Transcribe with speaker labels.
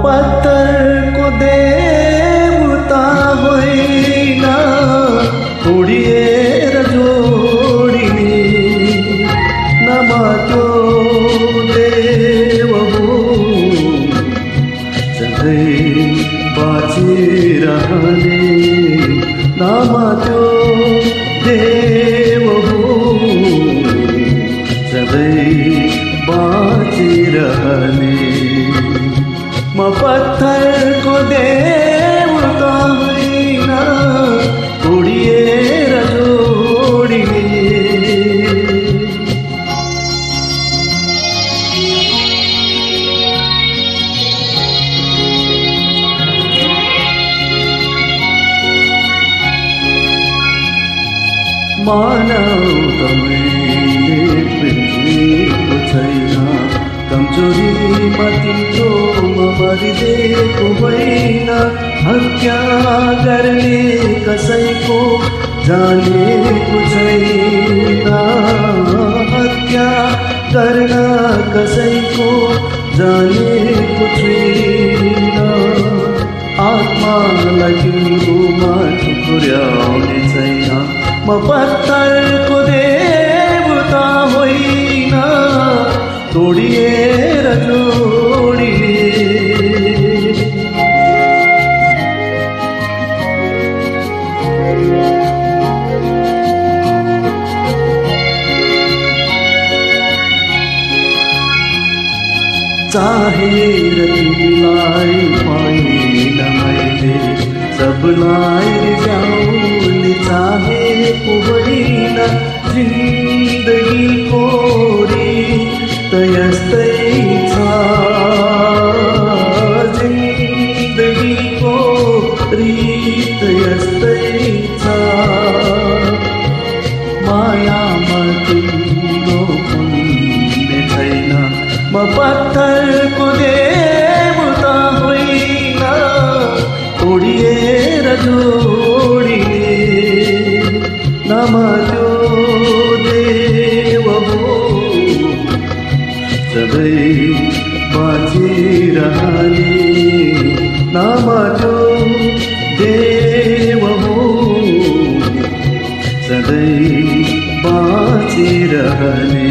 Speaker 1: पत्थरको देवता होइन, तोडिएर जोडिने नमातो देव हो, सधैँ बाँचिरहने नमातो देव हो, सधैँ बाँचिरहने। म पत्थरको देवता होइन, तोडिएर जोडिने। मानव त मैले प्रेमेको छैन, कमजोरीमा तिम्रोमा मरिदिएको होइन। हत्या गर्ने कसैको जानेको छैन, हत्या गर्न कसैको जानेको छैन। आत्मालाई तिम्रो माथि पुर्याउने छैन। म पत्थरको देवता होइन, तोडिएर जोडिने। चाहेर तिमीलाई पाइन मैले, सबलाई रिझाउने चाहेको होइन। जिन्दगीको रीत यस्तै छ, जिन्दगीको रीत यस्तै छ। मायामा तिम्रो पुण्य छैन। म पत्थरको देवता होइन, तोडिएर जोडिने नमातो देव हो, सधैँ बाँचिरहने। नमातो देव हो, सधैँ बाँचिरहने।